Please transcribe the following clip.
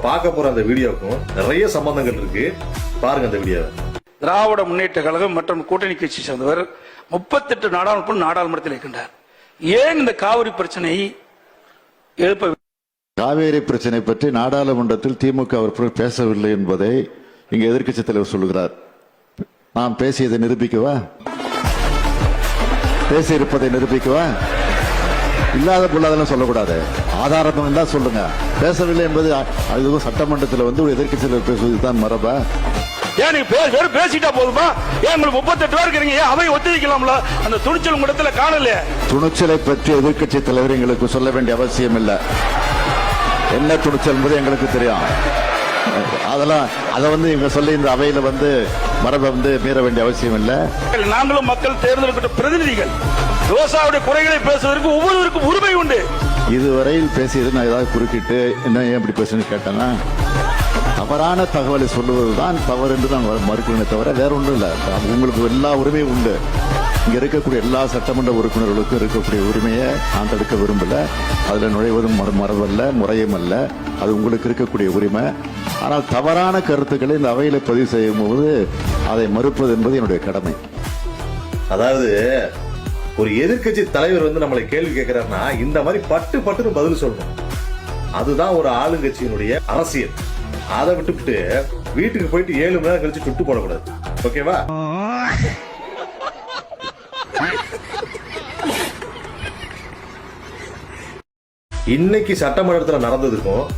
பார்க்க போற அந்த வீடியோக்கும் நிறைய சம்பந்தங்கள் இருக்கு. பாருங்க அந்த வீடியோவை. திராவிட முன்னேற்ற கழகம் மற்றும் கூட்டணி கட்சி சேர்ந்தவர் 38 நாடாளுமன்றத்தில் இருக்கின்றார். ஏன் இந்த காவிரி பிரச்சனையை எழுப்ப? காவேரி பிரச்சனை பற்றி நாடாளுமன்றத்தில் திமுக அவர்கள் பேசவில்லை என்பதை இங்க எதிர்க்கட்சி தலைவர் சொல்லுகிறார். நான் பேசியதை நிரூபிக்கவா? பேசியிருப்பதை நிரூபிக்கவா? இல்லாத பொருளாதாரம் சொல்லக்கூடாது. ஆதாரம் இருந்தா சொல்லுங்க. பேசவில்லை என்பது அதுவும் சட்டமன்றத்தில் ஒரு எதிர்க்கட்சி தலைவர் பேசுவதுதான் மரபா? ஏன் நீங்க வெறும் பேசிட்டா போதுமா? ஏன் உங்களுக்கு 38 பேர் இருக்கீங்க, ஏன் அவை ஒத்திவைக்கலாம்ல? அந்த துணிச்சல் உங்களிடத்துல காணல. துணிச்சலை பற்றி எதிர்க்கட்சி தலைவர் எங்களுக்கு சொல்ல வேண்டிய அவசியம் இல்லை. என்ன துணிச்சல் என்பது எங்களுக்கு தெரியும். அதெல்லாம் அதை இவங்க சொல்லி இந்த அவையில மரபை மீற வேண்டிய அவசியம் இல்லை. நாங்களும் மக்கள் தேர்ந்தெடுக்கப்பட்ட பிரதிநிதிகள். விவசாயியுடைய குறைகளை பேசுவதற்கு ஒவ்வொருவருக்கும் உரிமை உண்டு. இதுவரையில் பேசியது நான் ஏதாவது குறுக்கிட்டு என்ன ஏன் இப்படி பேசுன்னு கேட்டேன்னா, தவறான தகவலை சொல்லுவதுதான் தவறு என்று நான் மறுக்கிறேனே தவிர வேற ஒன்றும் இல்லை. உங்களுக்கு எல்லா உரிமையும் உண்டு. இங்க இருக்கக்கூடிய எல்லா சட்டமன்ற உறுப்பினர்களுக்கும் இருக்கக்கூடிய உரிமையை நான் தடுக்க விரும்பல. அதுல நுழைவதும் மரபல்ல, முறையும் அல்ல. அது உங்களுக்கு இருக்கக்கூடிய உரிமை. ஆனால் தவறான கருத்துக்களை இந்த அவையில பதிவு செய்யும் போது அதை மறுப்பது என்பது என்னுடைய கடமை. அதாவது ஒரு எதிர்க்கட்சி தலைவர் நம்மளை கேள்வி கேட்கிறாருன்னா இந்த மாதிரி பட்டுன்னு பதில் சொல்லணும். அதுதான் ஒரு ஆளுங்கட்சியினுடைய அரசியல். அதை விட்டுவிட்டு வீட்டுக்கு போயிட்டு 7 மணி நேரம் கழிச்சு சுட்டு போடக்கூடாது. ஓகேவா? இன்னைக்கு சட்டமன்றத்தில் நடந்ததுக்கும்